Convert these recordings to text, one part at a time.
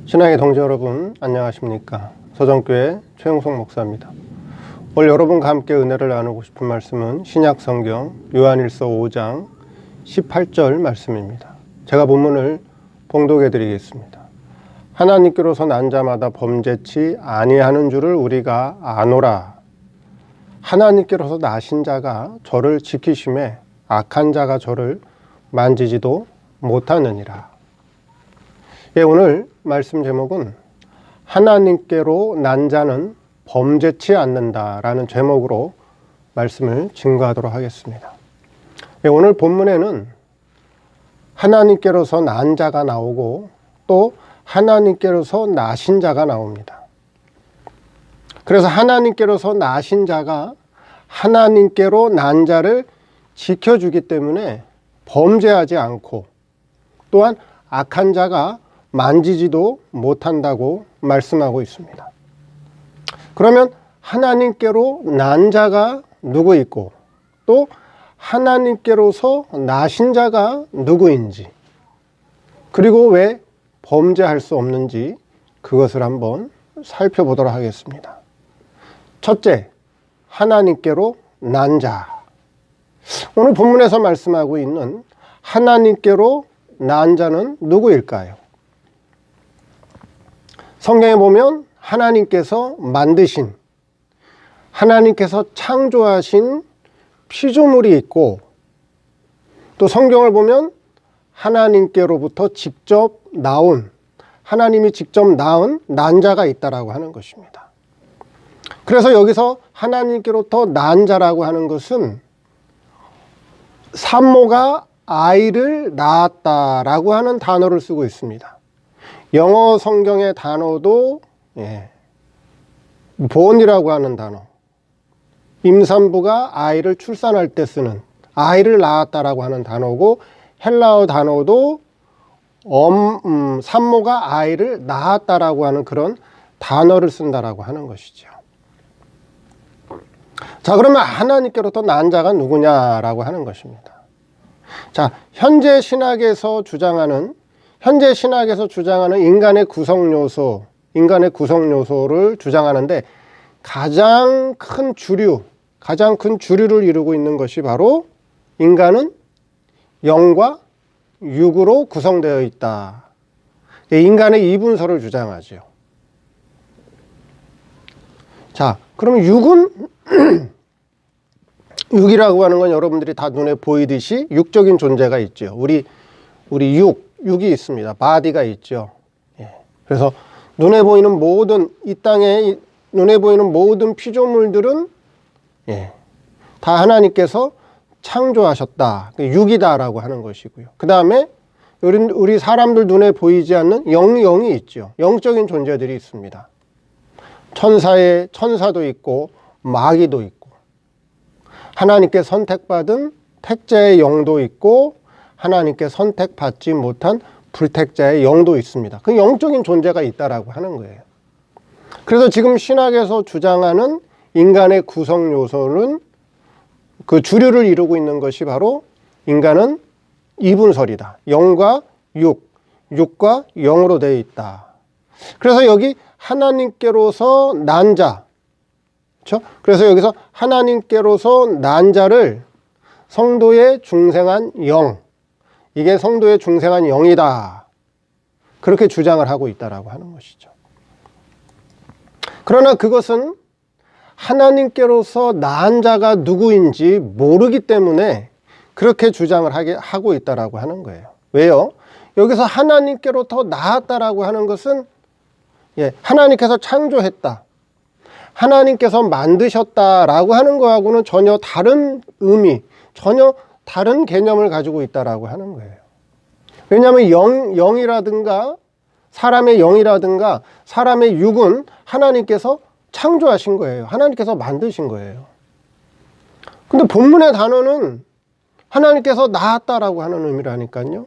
신앙의 동지 여러분, 안녕하십니까? 서정교회 최영석 목사입니다. 오늘 여러분과 함께 은혜를 나누고 싶은 말씀은 신약 성경 요한일서 5장 18절 말씀입니다. 제가 본문을 봉독해 드리겠습니다. 하나님께로서 난 자마다 범죄치 아니하는 줄을 우리가 아노라. 하나님께로서 나신 자가 저를 지키심에 악한 자가 저를 만지지도 못하느니라. 오늘 말씀 제목은 하나님께로 난 자는 범죄치 않는다라는 제목으로 말씀을 증거하도록 하겠습니다. 오늘 본문에는 하나님께로서 난 자가 나오고 또 하나님께로서 나신 자가 나옵니다. 그래서 하나님께로서 나신 자가 하나님께로 난 자를 지켜주기 때문에 범죄하지 않고 또한 악한 자가 만지지도 못한다고 말씀하고 있습니다. 그러면 하나님께로 난 자가 누구 있고 또 하나님께로서 나신 자가 누구인지 그리고 왜 범죄할 수 없는지 그것을 한번 살펴보도록 하겠습니다. 첫째, 하나님께로 난 자. 오늘 본문에서 말씀하고 있는 하나님께로 난 자는 누구일까요? 성경에 보면 하나님께서 만드신, 하나님께서 창조하신 피조물이 있고 또 성경을 보면 하나님께로부터 직접 나온, 하나님이 직접 낳은 난자가 있다라고 하는 것입니다. 그래서 여기서 하나님께로부터 난 자라고 하는 것은 산모가 아이를 낳았다라고 하는 단어를 쓰고 있습니다. 영어 성경의 단어도 born이라고 하는 단어, 임산부가 아이를 출산할 때 쓰는 아이를 낳았다라고 하는 단어고 헬라어 단어도 산모가 아이를 낳았다라고 하는 그런 단어를 쓴다라고 하는 것이죠. 자, 그러면 하나님께로부터 난 자가 누구냐라고 하는 것입니다. 자, 현재 신학에서 주장하는 인간의 구성 요소를 주장하는데 가장 큰 주류를 이루고 있는 것이 바로 인간은 영과 육으로 구성되어 있다. 인간의 이분서를 주장하죠. 자, 그럼 육이라고 하는 건 여러분들이 다 눈에 보이듯이 육적인 존재가 있죠. 우리 육이 있습니다. 바디가 있죠. 그래서 눈에 보이는 모든 이 땅에 눈에 보이는 모든 피조물들은 다 하나님께서 창조하셨다. 육이다라고 하는 것이고요. 그 다음에 우리 사람들 눈에 보이지 않는 영이 있죠. 영적인 존재들이 있습니다. 천사도 있고 마귀도 있고 하나님께 선택받은 택자의 영도 있고 하나님께 선택받지 못한 불택자의 영도 있습니다. 그 영적인 존재가 있다라고 하는 거예요. 그래서 지금 신학에서 주장하는 인간의 구성 요소는 그 주류를 이루고 있는 것이 바로 인간은 이분설이다. 영과 육과 영으로 되어 있다. 그래서 여기 하나님께로서 난 자, 그렇죠? 그래서 여기서 하나님께로서 난 자를 성도의 중생한 영, 이게 성도의 중생한 영이다. 그렇게 주장을 하고 있다라고 하는 것이죠. 그러나 그것은 하나님께로서 낳은 자가 누구인지 모르기 때문에 그렇게 주장을 하고 있다라고 하는 거예요. 왜요? 여기서 하나님께로부터 낳았다라고 하는 것은 하나님께서 창조했다, 하나님께서 만드셨다라고 하는 거하고는 전혀 다른 의미, 전혀 다른 개념을 가지고 있다라고 하는 거예요. 왜냐하면 영이라든가 사람의 영이라든가 사람의 육은 하나님께서 창조하신 거예요. 하나님께서 만드신 거예요. 근데 본문의 단어는 하나님께서 낳았다라고 하는 의미라니까요.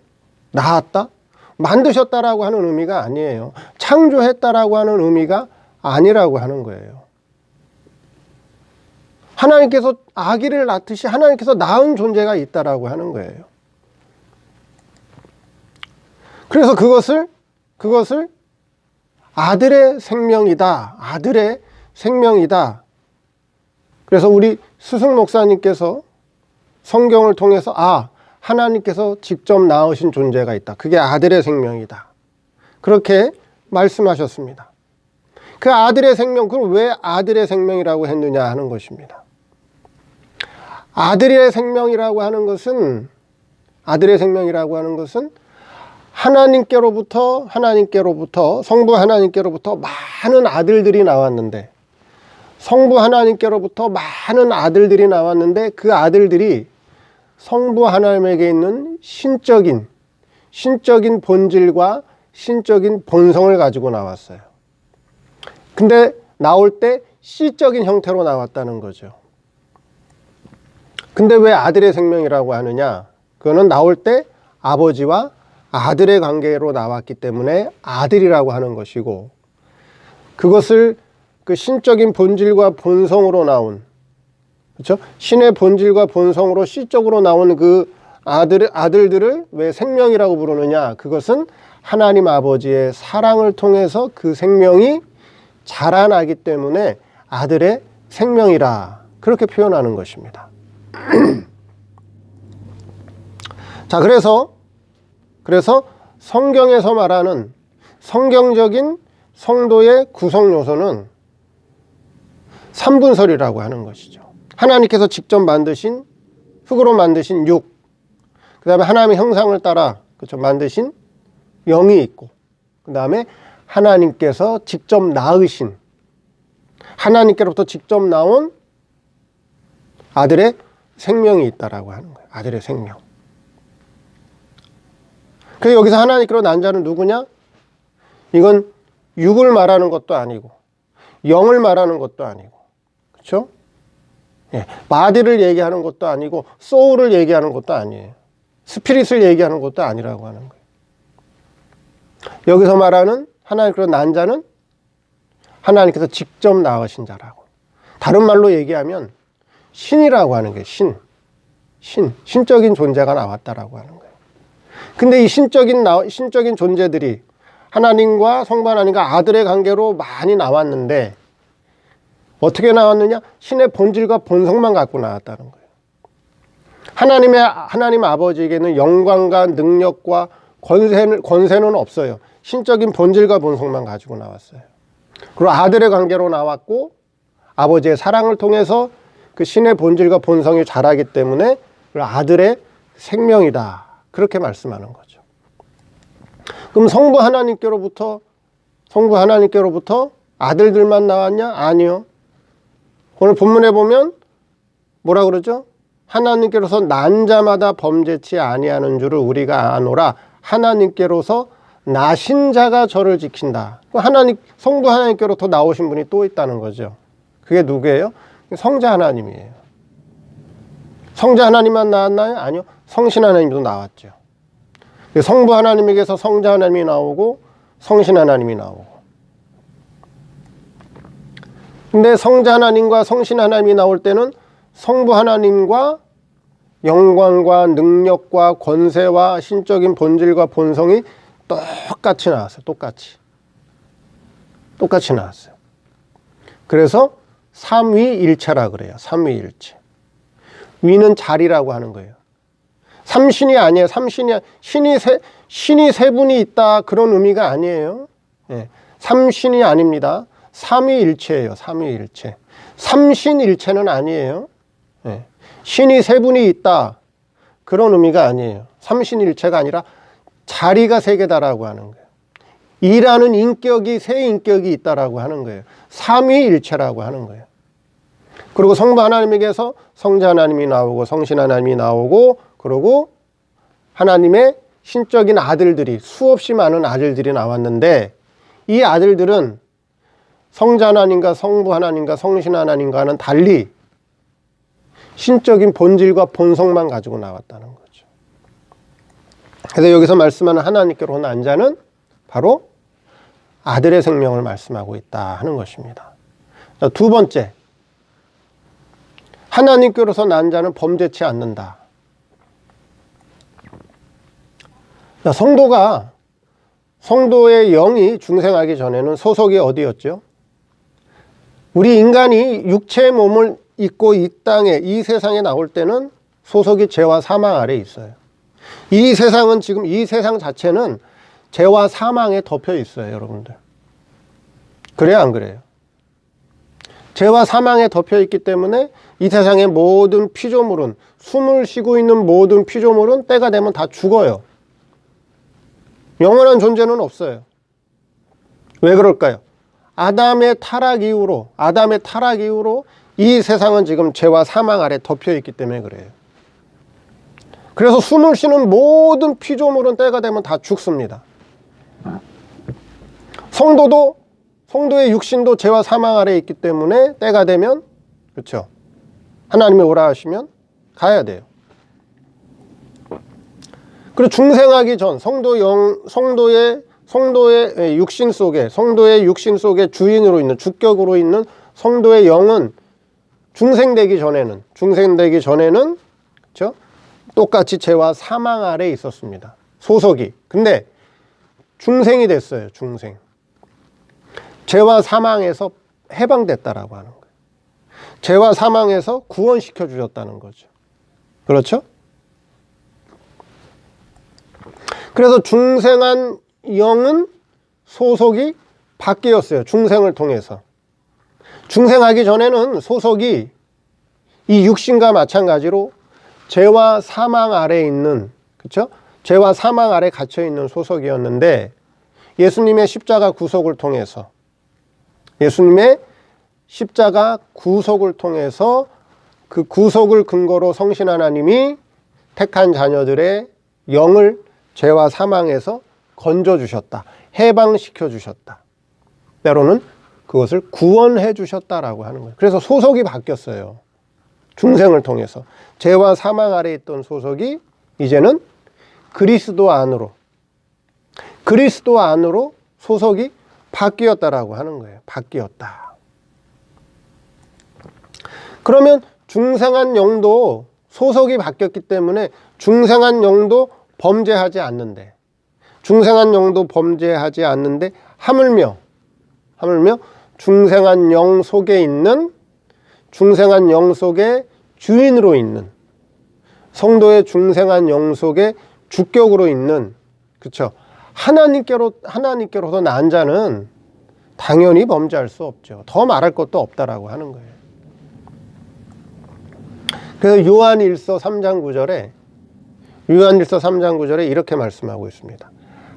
낳았다? 만드셨다라고 하는 의미가 아니에요. 창조했다라고 하는 의미가 아니라고 하는 거예요. 하나님께서 아기를 낳듯이 하나님께서 낳은 존재가 있다라고 하는 거예요. 그래서 그것을 아들의 생명이다. 아들의 생명이다. 그래서 우리 스승 목사님께서 성경을 통해서 하나님께서 직접 낳으신 존재가 있다. 그게 아들의 생명이다. 그렇게 말씀하셨습니다. 그 아들의 생명, 그럼 왜 아들의 생명이라고 했느냐 하는 것입니다. 아들의 생명이라고 하는 것은 하나님께로부터 성부 하나님께로부터 많은 아들들이 나왔는데 그 아들들이 성부 하나님에게 있는 신적인 본질과 신적인 본성을 가지고 나왔어요. 근데 나올 때 씨적인 형태로 나왔다는 거죠. 근데 왜 아들의 생명이라고 하느냐? 그거는 나올 때 아버지와 아들의 관계로 나왔기 때문에 아들이라고 하는 것이고, 그것을 그 신적인 본질과 본성으로 나온, 그렇죠? 신의 본질과 본성으로 씨적으로 나온 그 아들들을 왜 생명이라고 부르느냐? 그것은 하나님 아버지의 사랑을 통해서 그 생명이 자라나기 때문에 아들의 생명이라 그렇게 표현하는 것입니다. 자, 그래서 성경에서 말하는 성경적인 성도의 구성 요소는 3분설이라고 하는 것이죠. 하나님께서 직접 만드신, 흙으로 만드신 육, 그 다음에 하나님의 형상을 따라 그렇죠, 만드신 영이 있고, 그 다음에 하나님께서 직접 낳으신, 하나님께로부터 직접 나온 아들의 생명이 있다라고 하는 거예요. 아들의 생명. 그래서 여기서 하나님께로 난 자는 누구냐? 이건 육을 말하는 것도 아니고 영을 말하는 것도 아니고, 그렇죠? 예, 바디를 얘기하는 것도 아니고 소울을 얘기하는 것도 아니에요. 스피릿을 얘기하는 것도 아니라고 하는 거예요. 여기서 말하는 하나님께로 난 자는 하나님께서 직접 낳으신 자라고. 다른 말로 얘기하면 신이라고 하는 게 신적인 존재가 나왔다라고 하는 거예요. 근데 이 신적인 존재들이 하나님과 성부 하나님과 아들의 관계로 많이 나왔는데 어떻게 나왔느냐? 신의 본질과 본성만 갖고 나왔다는 거예요. 하나님 아버지에게는 영광과 능력과 권세는 없어요. 신적인 본질과 본성만 가지고 나왔어요. 그리고 아들의 관계로 나왔고 아버지의 사랑을 통해서 그 신의 본질과 본성이 자라기 때문에 아들의 생명이다. 그렇게 말씀하는 거죠. 그럼 성부 하나님께로부터 아들들만 나왔냐? 아니요. 오늘 본문에 보면 뭐라 그러죠? 하나님께로서 난 자마다 범죄치 아니하는 줄을 우리가 아노라. 하나님께로서 나신 자가 저를 지킨다. 성부 하나님께로부터 나오신 분이 또 있다는 거죠. 그게 누구예요? 성자 하나님이에요. 성자 하나님만 나왔나요? 아니요. 성신 하나님도 나왔죠. 성부 하나님에게서 성자 하나님이 나오고 성신 하나님이 나오고. 근데 성자 하나님과 성신 하나님이 나올 때는 성부 하나님과 영광과 능력과 권세와 신적인 본질과 본성이 똑같이 나왔어요. 똑같이 나왔어요. 그래서 삼위일체라 그래요. 삼위일체. 위는 자리라고 하는 거예요. 삼신이 아니에요. 신이 세 분이 있다 그런 의미가 아니에요. 예. 삼신이 아닙니다. 삼위일체예요. 삼위일체. 삼신일체는 아니에요. 예. 신이 세 분이 있다 그런 의미가 아니에요. 삼신일체가 아니라 자리가 세 개다라고 하는 거예요. 이라는 인격이 세 인격이 있다라고 하는 거예요. 삼위일체라고 하는 거예요. 그리고 성부 하나님에게서 성자 하나님이 나오고 성신 하나님이 나오고, 그리고 하나님의 신적인 아들들이 수없이 많은 아들들이 나왔는데 이 아들들은 성자 하나님과 성부 하나님과 성신 하나님과는 달리 신적인 본질과 본성만 가지고 나왔다는 거죠. 그래서 여기서 말씀하는 하나님께로 난 자는 바로 아들의 생명을 말씀하고 있다 하는 것입니다. 두 번째, 하나님께로서 난 자는 범죄치 않는다. 성도의 영이 중생하기 전에는 소속이 어디였죠? 우리 인간이 육체의 몸을 입고 이 땅에, 이 세상에 나올 때는 소속이 죄와 사망 아래에 있어요. 이 세상은 지금, 이 세상 자체는 죄와 사망에 덮여 있어요, 여러분들. 그래요, 안 그래요? 죄와 사망에 덮여 있기 때문에 이 세상의 모든 피조물은, 숨을 쉬고 있는 모든 피조물은 때가 되면 다 죽어요. 영원한 존재는 없어요. 왜 그럴까요? 아담의 타락 이후로 이 세상은 지금 죄와 사망 아래 덮여 있기 때문에 그래요. 그래서 숨을 쉬는 모든 피조물은 때가 되면 다 죽습니다. 성도의 육신도 죄와 사망 아래 있기 때문에 때가 되면, 그렇죠, 하나님이 오라 하시면 가야 돼요. 그리고 중생하기 전 성도의 육신 속에, 성도의 육신 속에 주인으로 있는, 주격으로 있는 성도의 영은 중생되기 전에는, 그렇죠, 똑같이 죄와 사망 아래에 있었습니다. 소속이. 근데 중생이 됐어요. 중생. 죄와 사망에서 해방됐다라고 하는 거예요. 죄와 사망에서 구원시켜 주셨다는 거죠. 그렇죠? 그래서 중생한 영은 소속이 바뀌었어요. 중생을 통해서. 중생하기 전에는 소속이 이 육신과 마찬가지로 죄와 사망 아래에 있는, 그렇죠? 죄와 사망 아래 갇혀 있는 소속이었는데, 예수님의 십자가 구속을 통해서 그 구속을 근거로 성신 하나님이 택한 자녀들의 영을 죄와 사망에서 건져주셨다. 해방시켜 주셨다. 때로는 그것을 구원해 주셨다라고 하는 거예요. 그래서 소속이 바뀌었어요. 중생을 통해서. 죄와 사망 아래에 있던 소속이 이제는 그리스도 안으로 소속이 바뀌었다라고 하는 거예요. 바뀌었다. 그러면 중생한 영도 소속이 바뀌었기 때문에 중생한 영도 범죄하지 않는데 하물며 중생한 영 속에 주인으로 있는, 성도의 중생한 영 속에 주격으로 있는, 그렇죠, 하나님께로서 난 자는 당연히 범죄할 수 없죠. 더 말할 것도 없다라고 하는 거예요. 그래서 요한일서 3장 9절에 이렇게 말씀하고 있습니다.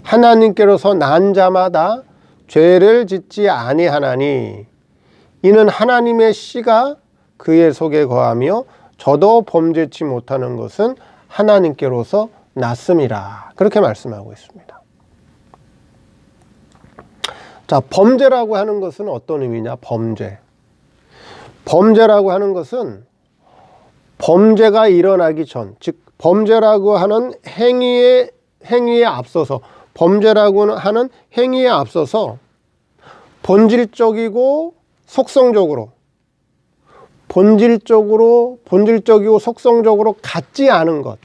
하나님께로서 난 자마다 죄를 짓지 아니하나니 이는 하나님의 씨가 그의 속에 거하며 저도 범죄치 못하는 것은 하나님께로서 났음이라. 그렇게 말씀하고 있습니다. 자, 범죄라고 하는 것은 어떤 의미냐? 범죄라고 하는 것은 범죄가 일어나기 전, 즉 범죄라고 하는 행위에 앞서서, 본질적이고 속성적으로 같지 않은 것,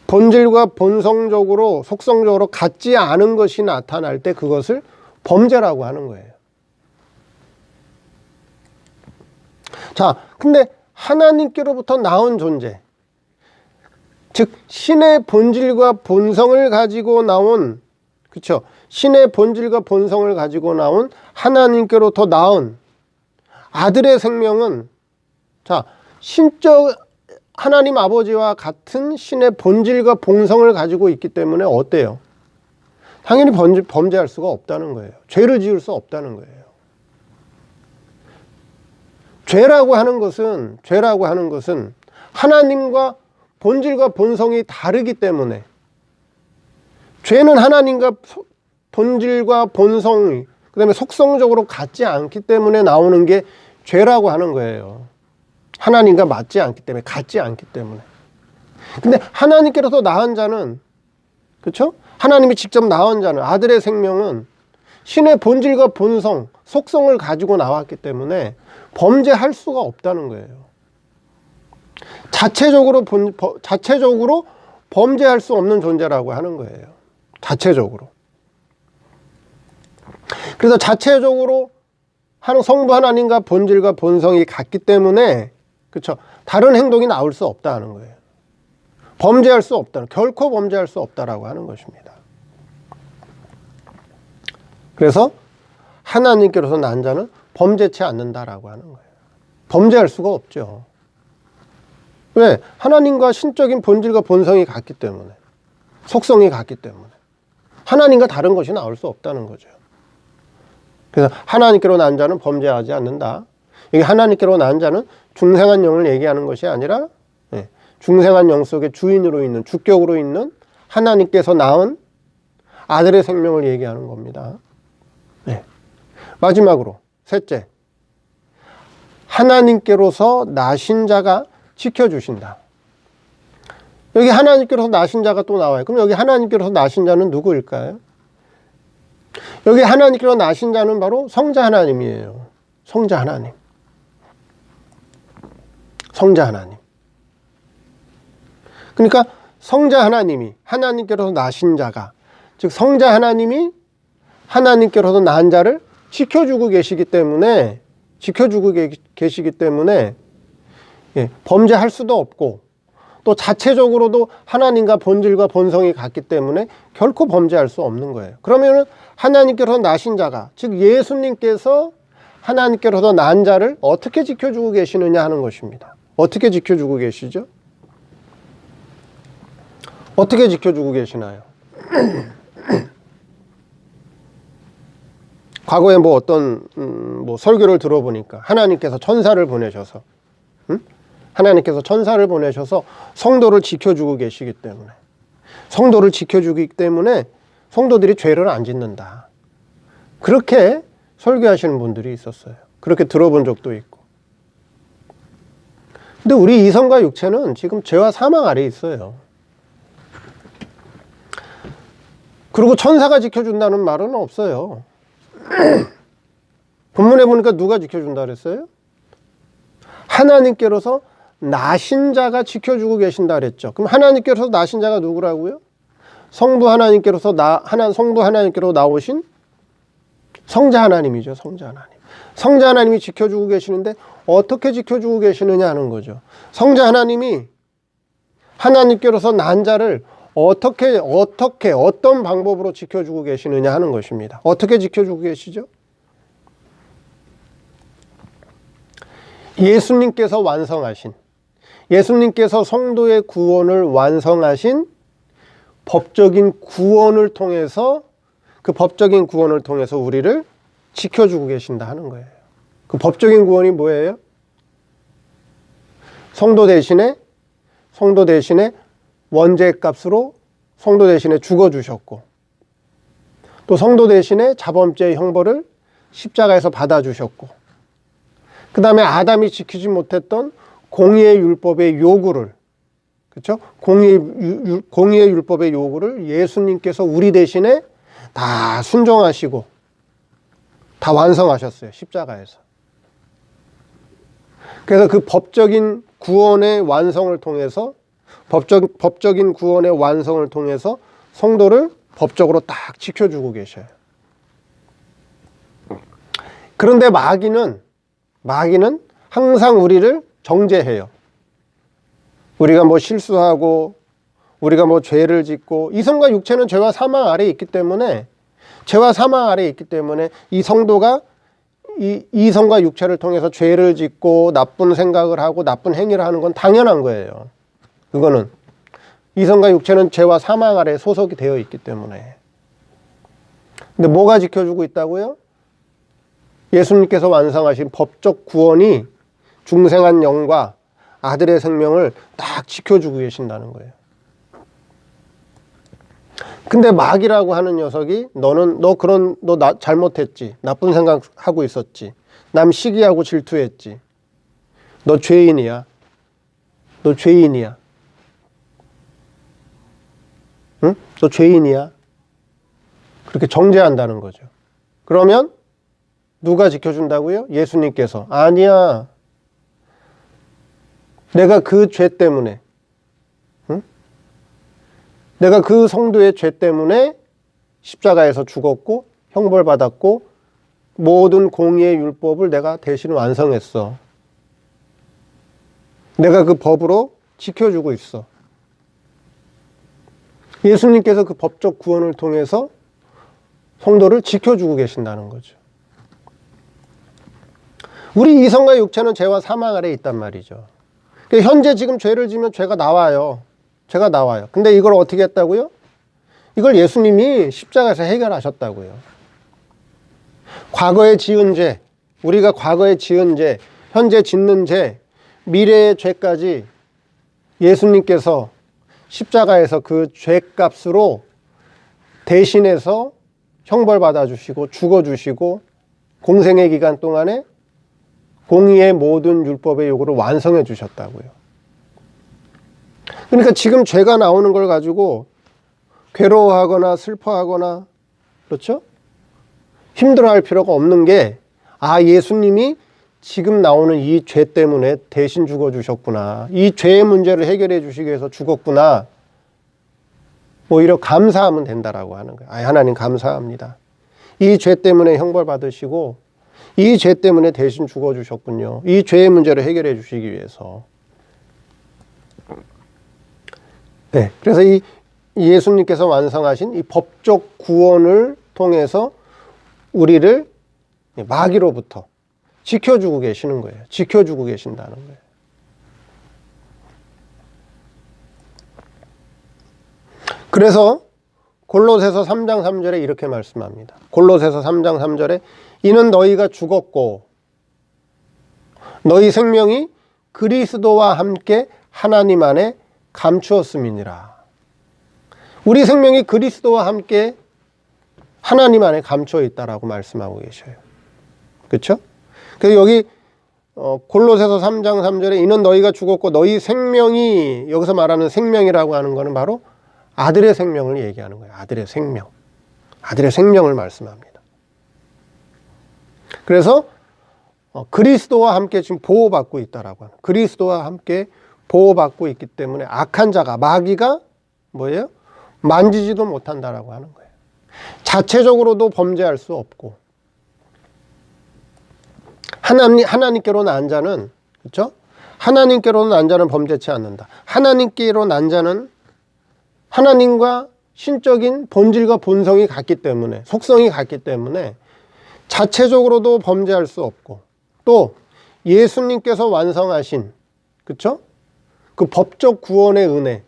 본질과 본성적으로 속성적으로 같지 않은 것이 나타날 때 그것을 범죄라고 하는 거예요. 자, 근데 하나님께로부터 나온 존재, 즉 신의 본질과 본성을 가지고 나온, 그렇죠, 신의 본질과 본성을 가지고 나온 하나님께로부터 나온 아들의 생명은, 자, 하나님 아버지와 같은 신의 본질과 본성을 가지고 있기 때문에 어때요? 당연히 범죄할 수가 없다는 거예요. 죄를 지을 수 없다는 거예요. 죄라고 하는 것은 하나님과 본질과 본성이 다르기 때문에, 죄는 하나님과 본질과 본성이, 그 다음에 속성적으로 같지 않기 때문에 나오는 게 죄라고 하는 거예요. 하나님과 맞지 않기 때문에, 같지 않기 때문에. 근데 하나님께로서 낳은 자는, 그렇죠? 하나님이 직접 낳은 자는, 아들의 생명은 신의 본질과 본성, 속성을 가지고 나왔기 때문에 범죄할 수가 없다는 거예요. 자체적으로 범죄할 수 없는 존재라고 하는 거예요. 자체적으로. 그래서 자체적으로 성부 하나님과 본질과 본성이 같기 때문에, 그렇죠? 다른 행동이 나올 수 없다는 거예요. 범죄할 수 없다. 결코 범죄할 수 없다라고 하는 것입니다. 그래서 하나님께로서 난 자는 범죄치 않는다라고 하는 거예요. 범죄할 수가 없죠. 왜? 하나님과 신적인 본질과 본성이 같기 때문에, 속성이 같기 때문에 하나님과 다른 것이 나올 수 없다는 거죠. 그래서 하나님께로 난 자는 범죄하지 않는다. 여기 하나님께로 난 자는 중생한 영을 얘기하는 것이 아니라 중생한 영 속에 주인으로 있는, 주격으로 있는 하나님께서 낳은 아들의 생명을 얘기하는 겁니다. 네. 마지막으로 셋째, 하나님께로서 나신 자가 지켜주신다. 여기 하나님께로서 나신 자가 또 나와요. 그럼 여기 하나님께로서 나신 자는 누구일까요? 여기 하나님께로 나신 자는 바로 성자 하나님이에요. 성자 하나님. 성자 하나님. 그러니까 성자 하나님이, 하나님께로서 나신 자가, 즉 성자 하나님이 하나님께로서 난 자를 지켜주고 계시기 때문에, 범죄할 수도 없고, 또 자체적으로도 하나님과 본질과 본성이 같기 때문에 결코 범죄할 수 없는 거예요. 그러면은 하나님께서 나신 자가, 즉 예수님께서 하나님께로서 난 자를 어떻게 지켜주고 계시느냐 하는 것입니다. 어떻게 지켜주고 계시죠? 어떻게 지켜주고 계시나요? 과거에 어떤 설교를 들어보니까 하나님께서 천사를 보내셔서, 하나님께서 천사를 보내셔서 성도를 지켜주고 계시기 때문에, 성도를 지켜주기 때문에 성도들이 죄를 안 짓는다. 그렇게 설교하시는 분들이 있었어요. 그렇게 들어본 적도 있고. 근데 우리 이성과 육체는 지금 죄와 사망 아래에 있어요. 그리고 천사가 지켜준다는 말은 없어요. 본문에 보니까 누가 지켜준다 그랬어요? 하나님께로서 나신 자가 지켜주고 계신다 그랬죠. 그럼 하나님께로서 나신 자가 누구라고요? 성부 하나님께로서 성부 하나님께로 나오신 성자 하나님이죠. 성자 하나님. 성자 하나님이 지켜주고 계시는데 어떻게 지켜주고 계시느냐 하는 거죠. 성자 하나님이 하나님께로서 난 자를 어떤 방법으로 지켜주고 계시느냐 하는 것입니다. 어떻게 지켜주고 계시죠? 예수님께서 성도의 구원을 완성하신 법적인 구원을 통해서, 그 법적인 구원을 통해서 우리를 지켜주고 계신다 하는 거예요. 그 법적인 구원이 뭐예요? 성도 대신에 원죄 값으로 성도 대신에 죽어주셨고, 또 성도 대신에 자범죄의 형벌을 십자가에서 받아주셨고, 그 다음에 아담이 지키지 못했던 공의의 율법의 요구를, 그렇죠? 공의의 율법의 요구를 예수님께서 우리 대신에 다 순종하시고 다 완성하셨어요. 십자가에서. 그래서 그 법적인 구원의 완성을 통해서, 법적인 구원의 완성을 통해서 성도를 법적으로 딱 지켜주고 계셔요. 그런데 마귀는 항상 우리를 정죄해요. 우리가 실수하고, 우리가 죄를 짓고, 이성과 육체는 죄와 사망 아래에 있기 때문에, 이 성도가 이성과 육체를 통해서 죄를 짓고 나쁜 생각을 하고 나쁜 행위를 하는 건 당연한 거예요. 그거는 이성과 육체는 죄와 사망 아래에 소속이 되어 있기 때문에. 근데 뭐가 지켜주고 있다고요? 예수님께서 완성하신 법적 구원이 중생한 영과 아들의 생명을 딱 지켜주고 계신다는 거예요. 근데 마귀라고 하는 녀석이 너 잘못했지. 나쁜 생각하고 있었지. 남 시기하고 질투했지. 너 죄인이야. 응? 너 죄인이야. 그렇게 정죄한다는 거죠. 그러면 누가 지켜준다고요? 예수님께서. 아니야. 내가 그 죄 때문에, 내가 그 성도의 죄 때문에 십자가에서 죽었고 형벌받았고 모든 공의의 율법을 내가 대신 완성했어. 내가 그 법으로 지켜주고 있어. 예수님께서 그 법적 구원을 통해서 성도를 지켜주고 계신다는 거죠. 우리 이성과 육체는 죄와 사망 아래에 있단 말이죠. 현재 지금 죄를 지면 죄가 나와요. 죄가 나와요. 근데 이걸 어떻게 했다고요? 이걸 예수님이 십자가에서 해결하셨다고요. 과거에 지은 죄, 우리가 과거에 지은 죄, 현재 짓는 죄, 미래의 죄까지 예수님께서 십자가에서 그 죄값으로 대신해서 형벌받아 주시고 죽어주시고 공생의 기간 동안에 공의의 모든 율법의 요구를 완성해 주셨다고요. 그러니까 지금 죄가 나오는 걸 가지고 괴로워하거나 슬퍼하거나, 그렇죠? 힘들어할 필요가 없는 게, 예수님이 지금 나오는 이 죄 때문에 대신 죽어주셨구나. 이 죄의 문제를 해결해 주시기 위해서 죽었구나. 오히려 감사하면 된다라고 하는 거예요. 하나님 감사합니다. 이 죄 때문에 형벌 받으시고 이 죄 때문에 대신 죽어주셨군요. 이 죄의 문제를 해결해 주시기 위해서. 네, 그래서 이 예수님께서 완성하신 이 법적 구원을 통해서 우리를 마귀로부터 지켜주고 계시는 거예요. 지켜주고 계신다는 거예요. 그래서 골로새서 3장 3절에 이렇게 말씀합니다. 골로새서 3장 3절에 이는 너희가 죽었고 너희 생명이 그리스도와 함께 하나님 안에 감추었음이니라. 우리 생명이 그리스도와 함께 하나님 안에 감추어 있다라고 말씀하고 계셔요. 그렇죠? 그래서 여기 골로새서 3장 3절에 이는 너희가 죽었고 너희 생명이, 여기서 말하는 생명이라고 하는 것은 바로 아들의 생명을 얘기하는 거예요. 아들의 생명. 아들의 생명을 말씀합니다. 그래서 그리스도와 함께 지금 보호받고 있다라고 하는, 그리스도와 함께 보호받고 있기 때문에 악한 자가, 마귀가 뭐예요? 만지지도 못한다라고 하는 거예요. 자체적으로도 범죄할 수 없고, 하나님께로 난 자는, 그렇죠? 하나님께로 난 자는 범죄치 않는다. 하나님께로 난 자는 하나님과 신적인 본질과 본성이 같기 때문에, 속성이 같기 때문에 자체적으로도 범죄할 수 없고, 또 예수님께서 완성하신, 그렇죠? 그 법적 구원의 은혜,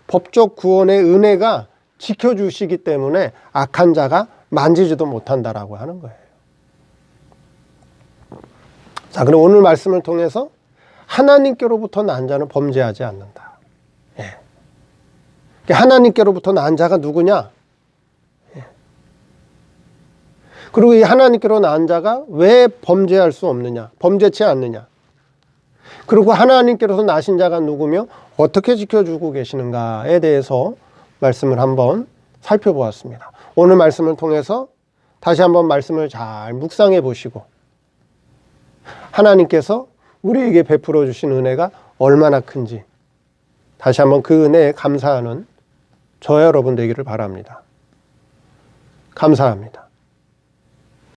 법적 구원의 은혜가 지켜주시기 때문에 악한 자가 만지지도 못한다라고 하는 거예요. 자, 그럼 오늘 말씀을 통해서 하나님께로부터 난 자는 범죄하지 않는다. 예. 하나님께로부터 난 자가 누구냐? 예. 그리고 이 하나님께로 난 자가 왜 범죄할 수 없느냐? 범죄치 않느냐? 그리고 하나님께로서 나신 자가 누구며 어떻게 지켜주고 계시는가에 대해서 말씀을 한번 살펴보았습니다. 오늘 말씀을 통해서 다시 한번 말씀을 잘 묵상해 보시고, 하나님께서 우리에게 베풀어 주신 은혜가 얼마나 큰지 다시 한번 그 은혜에 감사하는 저와 여러분 되기를 바랍니다. 감사합니다.